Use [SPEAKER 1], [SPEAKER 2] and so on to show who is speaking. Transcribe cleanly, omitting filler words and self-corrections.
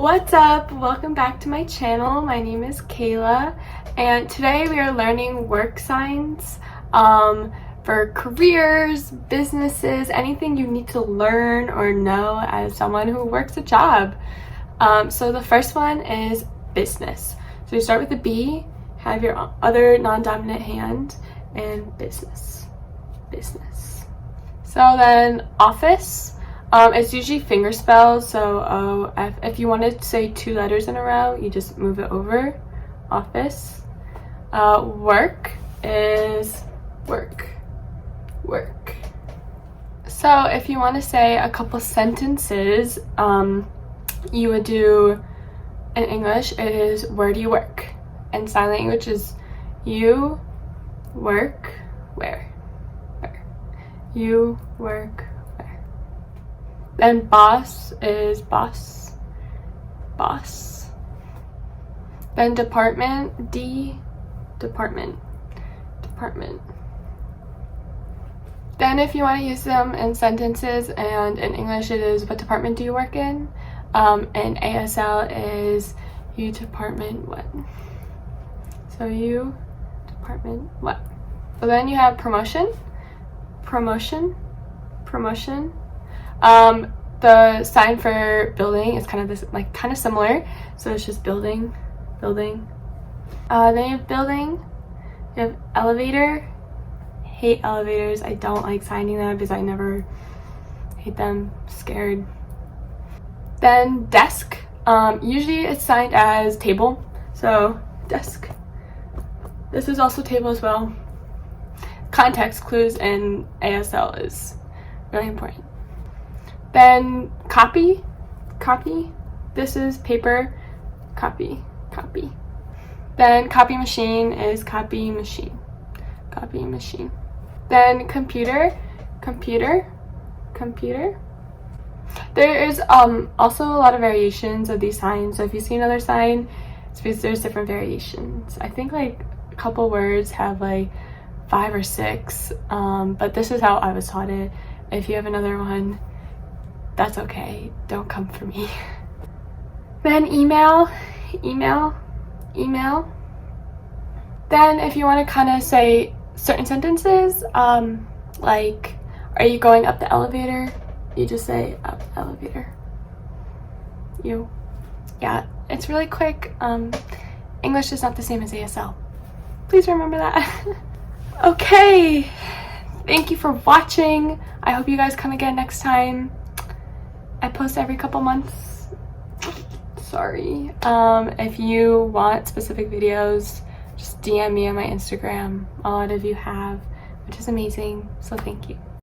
[SPEAKER 1] What's up? Welcome back to my channel. My name is Kayla, and today we are learning work signs for careers, businesses, anything you need to learn or know as someone who works a job. So the first one is business. So you start with the B, have your other non-dominant hand, and business. So then office. It's usually finger spells, so if you want to say two letters in a row, you just move it over. Office. Work is work. So if you want to say a couple sentences, you would do, in English, it is where do you work? And sign language is you work where? You work. Then boss is boss. Then department, department. Then if you want to use them in sentences, and in English it is what department do you work in? And ASL is you department what? So you department what? So then you have promotion. The sign for building is kind of this, kind of similar. So it's just building. Then you have building. You have elevator. Hate elevators. I don't like signing them because I never hate them. Scared. Then desk. Usually it's signed as table. So desk. This is also table as well. Context clues in ASL is really important. Then copy. This is paper. Copy. Then copy machine is copy machine. Then computer. There is also a lot of variations of these signs. So if you see another sign, it's because there's different variations. I think a couple words have 5 or 6, but this is how I was taught it. If you have another one, that's okay. Don't come for me. Then email. Then if you want to kind of say certain sentences, like, are you going up the elevator? You just say up the elevator. Yeah, it's really quick. English is not the same as ASL. Please remember that. Okay. Thank you for watching. I hope you guys come again next time. I post every couple months. Sorry. If you want specific videos, just DM me on my Instagram. A lot of you have, which is amazing. So thank you.